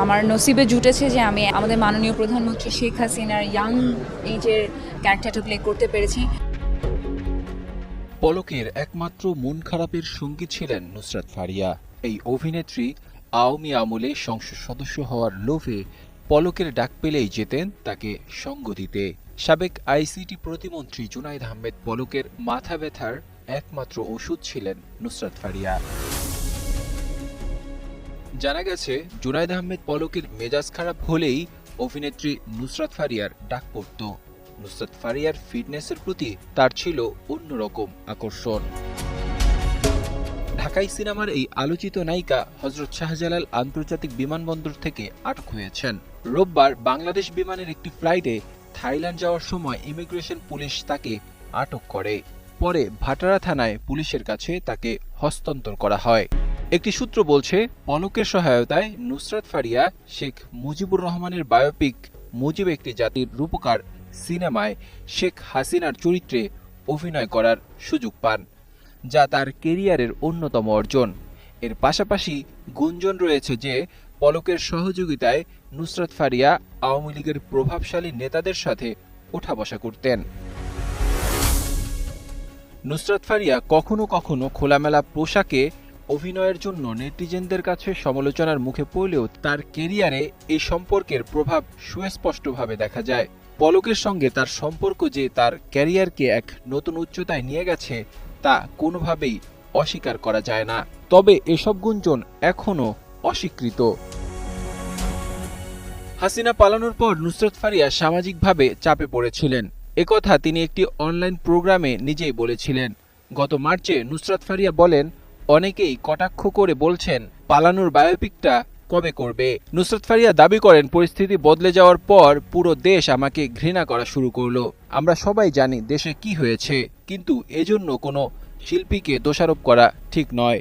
আমার নসিবে জুটেছে যে আমি আমাদের মাননীয় প্রধানমন্ত্রী শেখ হাসিনার ইয়াং এজের ক্যারেক্টারটা প্লে করতে পেরেছি। পলকের একমাত্র মন খারাপের সঙ্গী ছিলেন নুসরাত ফারিয়া। এই অভিনেত্রী আওয়ামী আমলে সংসদ সদস্য হওয়ার লোভে পলকের ডাক পেলেই যেতেন তাকে সঙ্গ দিতে। সাবেক আইসিটি প্রতিমন্ত্রী জুনাইদ আহমেদ পলকের মাথা ব্যথার একমাত্র ওষুধ ছিলেন নুসরাত ফারিয়া। জানা গেছে, জুনাইদ আহমেদ পলকের মেজাজ খারাপ হলেই অভিনেত্রী নুসরাত ফারিয়ার ডাক পড়ত। নুসরাত ফারিয়ার ফিটনেসের প্রতি তার ছিল অন্যরকম আকর্ষণ। ঢাকাই সিনেমার এই আলোচিত নায়িকা হযরত শাহজালাল আন্তর্জাতিক বিমানবন্দর থেকে আটক হয়েছেন। রোববার বাংলাদেশ বিমানের একটি ফ্লাইটে থাইল্যান্ড যাওয়ার সময় ইমিগ্রেশন পুলিশ তাকে আটক করে। পরে ভাটারা থানায় পুলিশের কাছে তাকে হস্তান্তর করা হয়। একটি সূত্র বলছে, পলকের সহায়তায় নুসরাত ফারিয়া শেখ মুজিবুর রহমানের বায়োপিক মুজিব একটি জাতির রূপকার সিনেমায় শেখ হাসিনার চরিত্রে অভিনয় করার সুযোগ পান, যা তার কেরিয়ারের অন্যতম অর্জন। এর পাশাপাশি গুঞ্জন রয়েছে যে পলকের সহযোগিতায় নুসরাত ফারিয়া আওয়ামী লীগের প্রভাবশালী নেতাদের সাথে ওঠা বসা করতেন। নুসরাত ফারিয়া কখনো কখনো খোলামেলা পোশাকে অভিনয়ের জন্য নেটিজেনদের কাছে সমালোচনার মুখে পড়লেও তার কেরিয়ারে এই সম্পর্কের প্রভাব সুস্পষ্টভাবে দেখা যায়। পলকের সঙ্গে তার সম্পর্ক যে তার ক্যারিয়ারকে এক নতুন উচ্চতায় নিয়ে গেছে তা কোনোভাবেই অস্বীকার করা যায় না। তবে এসব গুঞ্জন এখনও অস্বীকৃত। হাসিনা পালানোর পর নুসরাত ফারিয়া সামাজিকভাবে চাপে পড়েছিলেন। একথা তিনি একটি অনলাইন প্রোগ্রামে নিজেই বলেছিলেন। গত মার্চে নুসরাত ফারিয়া বলেন, অনেকেই কটাক্ষ করে বলছেন পালানোর বায়োপিকটা কবে করবে। নুসরাত ফারিয়া দাবি করেন, পরিস্থিতি বদলে যাওয়ার পর পুরো দেশ আমাকে ঘৃণা করা শুরু করলো। আমরা সবাই জানি দেশে কি হয়েছে, কিন্তু এজন্য কোনো শিল্পীকে দোষারোপ করা ঠিক নয়।